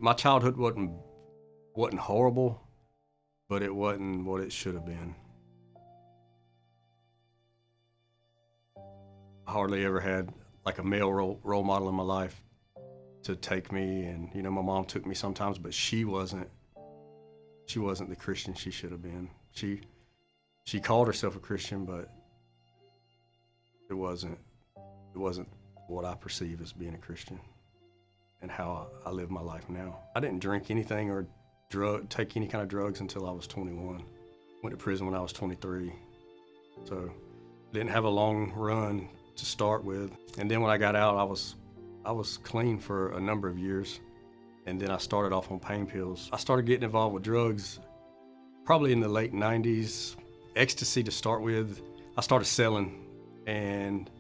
my childhood wasn't horrible, but it wasn't what it should have been. I hardly ever had like a male role model in my life to take me, and my mom took me sometimes, but she wasn't the Christian she should have been. She called herself a Christian, but it wasn't what I perceive as being a Christian and how I live my life now. I didn't drink anything or take any kind of drugs until I was 21. Went to prison when I was 23. So I didn't have a long run to start with. And then when I got out, I was clean for a number of years. And then I started off on pain pills. I started getting involved with drugs probably in the late 90s. Ecstasy to start with. I started selling, and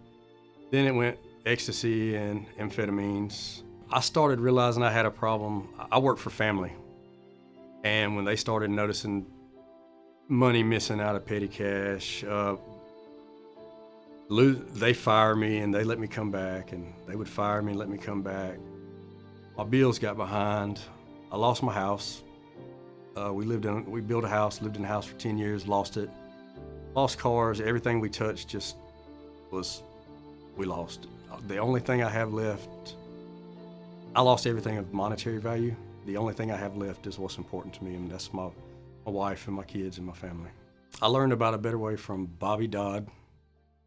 then it went ecstasy and amphetamines. I started realizing I had a problem. I worked for family, and when they started noticing money missing out of petty cash, they fired me and they let me come back, and they would fire me and let me come back. My bills got behind. I lost my house. We built a house, lived in a house for 10 years, lost it. Lost cars, everything we touched we lost. The only thing I have left, I lost everything of monetary value. The only thing I have left is what's important to me, and that's my wife and my kids and my family. I learned about a better way from Bobby Dodd.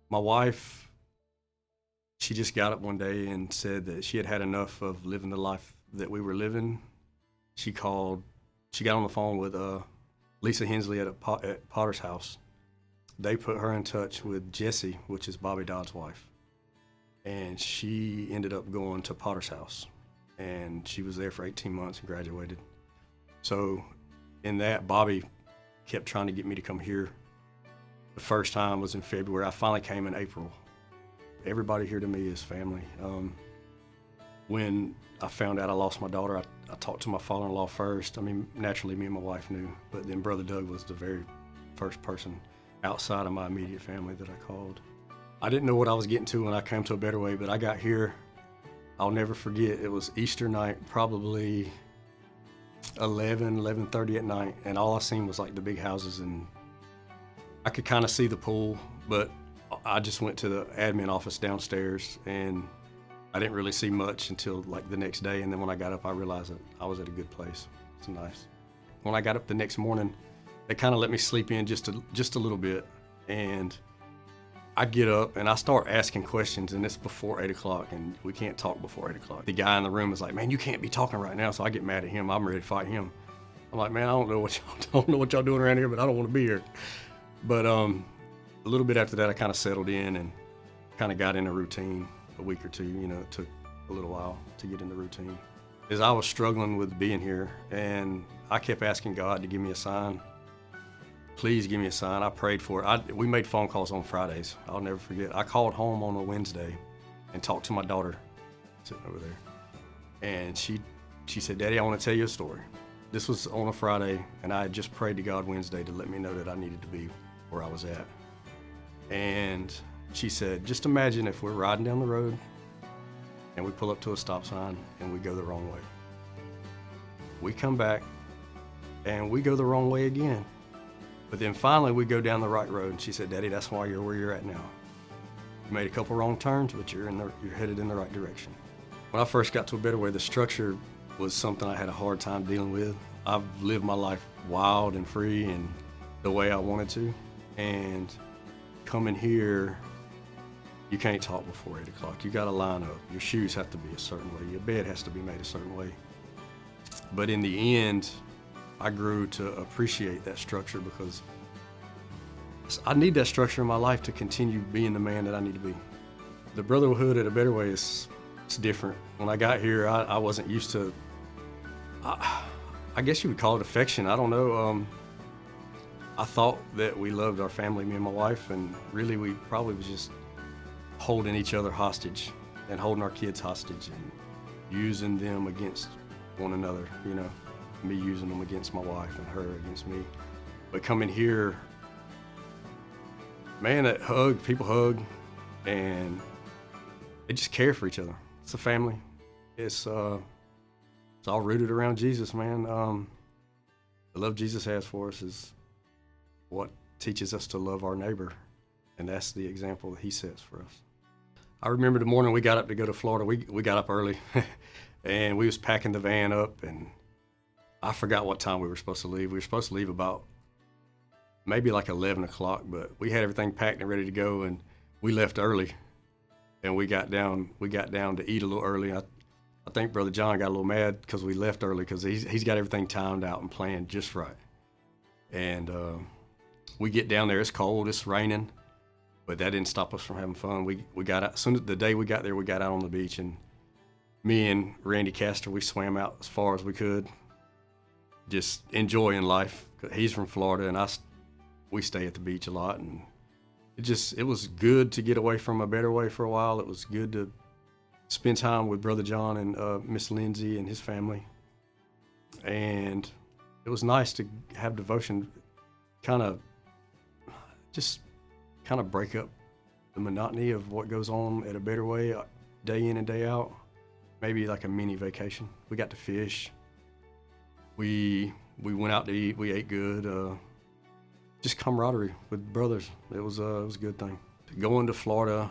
My wife, she just got up one day and said that she had had enough of living the life that we were living. She got on the phone with Lisa Hensley at Potter's house. They put her in touch with Jessie, which is Bobby Dodd's wife. And she ended up going to Potter's house. And she was there for 18 months and graduated. So in that, Bobby kept trying to get me to come here. The first time was in February. I finally came in April. Everybody here to me is family. When I found out I lost my daughter, I talked to my father-in-law first. I mean, naturally, me and my wife knew, but then Brother Doug was the very first person outside of my immediate family that I called. I didn't know what I was getting to when I came to A Better Way, but I got here. I'll never forget, it was Easter night, probably 11:30 at night, and all I seen was like the big houses, and I could kind of see the pool, but I just went to the admin office downstairs, and I didn't really see much until like the next day. And then when I got up, I realized that I was at a good place. It's nice. When I got up the next morning, they kind of let me sleep in just a little bit. And I get up and I start asking questions, and it's before 8 o'clock, and we can't talk before 8 o'clock. The guy in the room is like, "Man, you can't be talking right now." So I get mad at him. I'm ready to fight him. I'm like, "Man, I don't know what y'all doing around here, but I don't want to be here." But a little bit after that, I kind of settled in and kind of got in a routine. A week or two, it took a little while to get in the routine. As I was struggling with being here, and I kept asking God to give me a sign. Please give me a sign. I prayed for it. We made phone calls on Fridays. I'll never forget. I called home on a Wednesday and talked to my daughter sitting over there. And she said, "Daddy, I want to tell you a story." This was on a Friday, and I had just prayed to God Wednesday to let me know that I needed to be where I was at. And she said, "Just imagine if we're riding down the road and we pull up to a stop sign and we go the wrong way. We come back and we go the wrong way again. But then finally we go down the right road." And she said, "Daddy, that's why you're where you're at now. You made a couple wrong turns, but you're headed in the right direction." When I first got to A Better Way, the structure was something I had a hard time dealing with. I've lived my life wild and free and the way I wanted to. And coming here, you can't talk before 8 o'clock. You got to line up. Your shoes have to be a certain way. Your bed has to be made a certain way. But in the end, I grew to appreciate that structure because I need that structure in my life to continue being the man that I need to be. The brotherhood at A Better Way it's different. When I got here, I wasn't used to, I guess you would call it affection. I don't know. I thought that we loved our family, me and my wife, and really we probably was just holding each other hostage and holding our kids hostage and using them against one another, me using them against my wife and her against me. But coming here, man, people hug and they just care for each other. It's a family. It's it's all rooted around Jesus, man. The love Jesus has for us is what teaches us to love our neighbor, and that's the example that he sets for us. I remember the morning we got up to go to Florida. We got up early, and we was packing the van up, and I forgot what time we were supposed to leave. We were supposed to leave about maybe like 11 o'clock, but we had everything packed and ready to go, and we left early, and we got down to eat a little early. I think Brother John got a little mad because we left early because he's got everything timed out and planned just right. And we get down there, it's cold, it's raining, but that didn't stop us from having fun. We got out, as soon as the day we got there, we got out on the beach, and me and Randy Castor, we swam out as far as we could, just enjoying life. He's from Florida, and we stay at the beach a lot, and it was good to get away from A Better Way for a while. It was good to spend time with Brother John and Miss Lindsay and his family, and it was nice to have devotion, kind of break up the monotony of what goes on at A Better Way day in and day out. Maybe like a mini vacation. We got to fish. We went out to eat. We ate good. Just camaraderie with brothers. It was a good thing. Going to Florida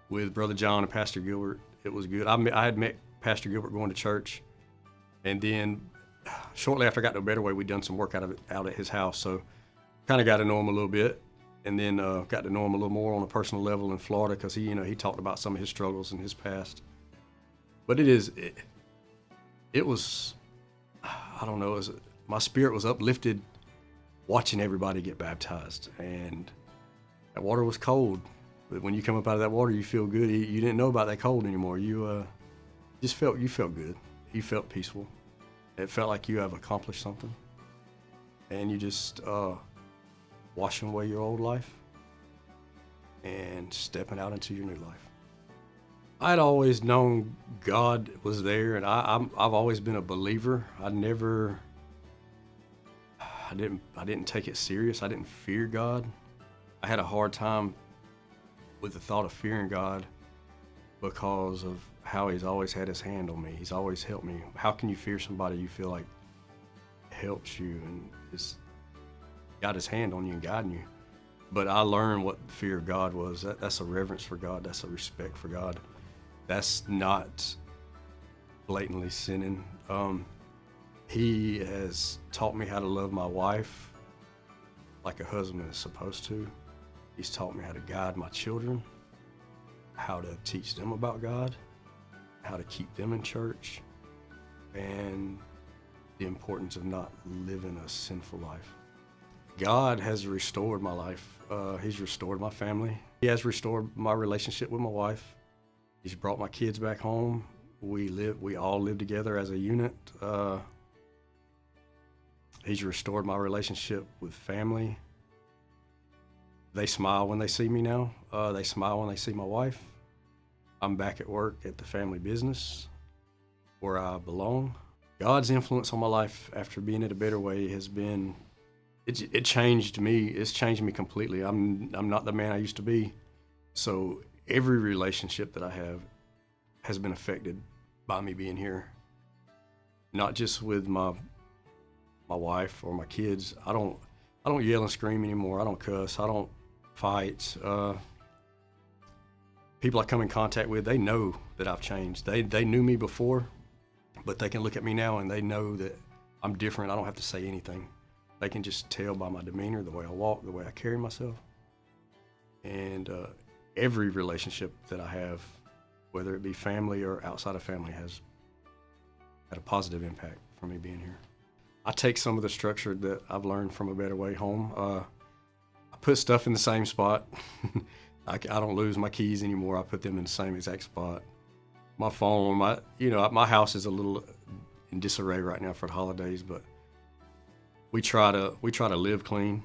with Brother John and Pastor Gilbert, it was good. I had met Pastor Gilbert going to church, and then shortly after I got to A Better Way, we'd done some work out at his house, so kind of got to know him a little bit, and then got to know him a little more on a personal level in Florida because he talked about some of his struggles in his past. But it was, I don't know, my spirit was uplifted watching everybody get baptized, and that water was cold. But when you come up out of that water, you feel good. You didn't know about that cold anymore. You felt good. You felt peaceful. It felt like you have accomplished something, and you just washing away your old life and stepping out into your new life. I'd always known God was there, and I've always been a believer. I didn't take it serious. I didn't fear God. I had a hard time with the thought of fearing God because of how he's always had his hand on me. He's always helped me. How can you fear somebody you feel like helps you and has got his hand on you and guiding you? But I learned what the fear of God was. That's a reverence for God. That's a respect for God. That's not blatantly sinning. He has taught me how to love my wife like a husband is supposed to. He's taught me how to guide my children, how to teach them about God, how to keep them in church, and the importance of not living a sinful life. God has restored my life. He's restored my family. He has restored my relationship with my wife. He's brought my kids back home. We all live together as a unit. He's restored my relationship with family. They smile when they see me now. They smile when they see my wife. I'm back at work at the family business where I belong. God's influence on my life after being at A Better Way has been, it changed me. It's changed me completely. I'm not the man I used to be. So every relationship that I have has been affected by me being here. Not just with my wife or my kids. I don't yell and scream anymore. I don't cuss. I don't fight. People I come in contact with, they know that I've changed. They knew me before, but they can look at me now and they know that I'm different. I don't have to say anything. They can just tell by my demeanor, the way I walk, the way I carry myself. And every relationship that I have, whether it be family or outside of family, has had a positive impact from me being here. I take some of the structure that I've learned from A Better Way home. I put stuff in the same spot. I don't lose my keys anymore. I put them in the same exact spot. My phone, my house is a little in disarray right now for the holidays, but we try to live clean.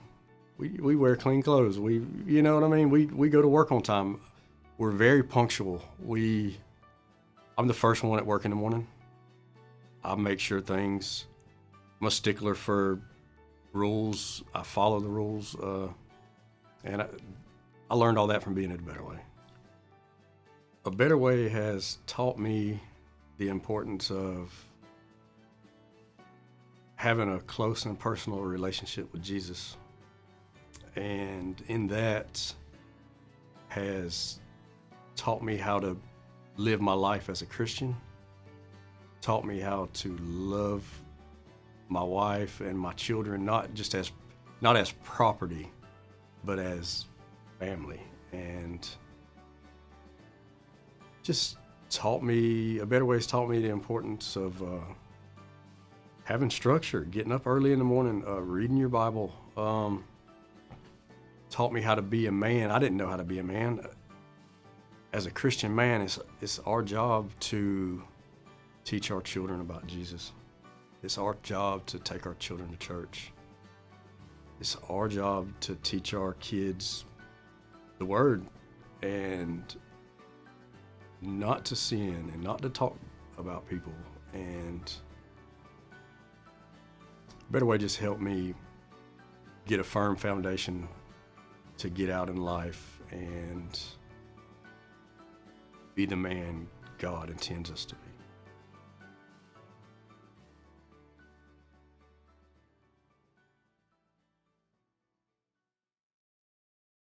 We wear clean clothes. You know what I mean? We go to work on time. We're very punctual. I'm the first one at work in the morning. I make sure things. I'm a stickler for rules. I follow the rules, and I learned all that from being at A Better Way. A Better Way has taught me the importance of having a close and personal relationship with Jesus. And in that has taught me how to live my life as a Christian, taught me how to love my wife and my children, not as property, but as family. And just taught me, a better way has taught me the importance of having structure, getting up early in the morning, reading your Bible. Taught me how to be a man. I didn't know how to be a man. As a Christian man, it's our job to teach our children about Jesus. It's our job to take our children to church. It's our job to teach our kids the Word and not to sin and not to talk about people. And a better way just helped me get a firm foundation to get out in life and be the man God intends us to be.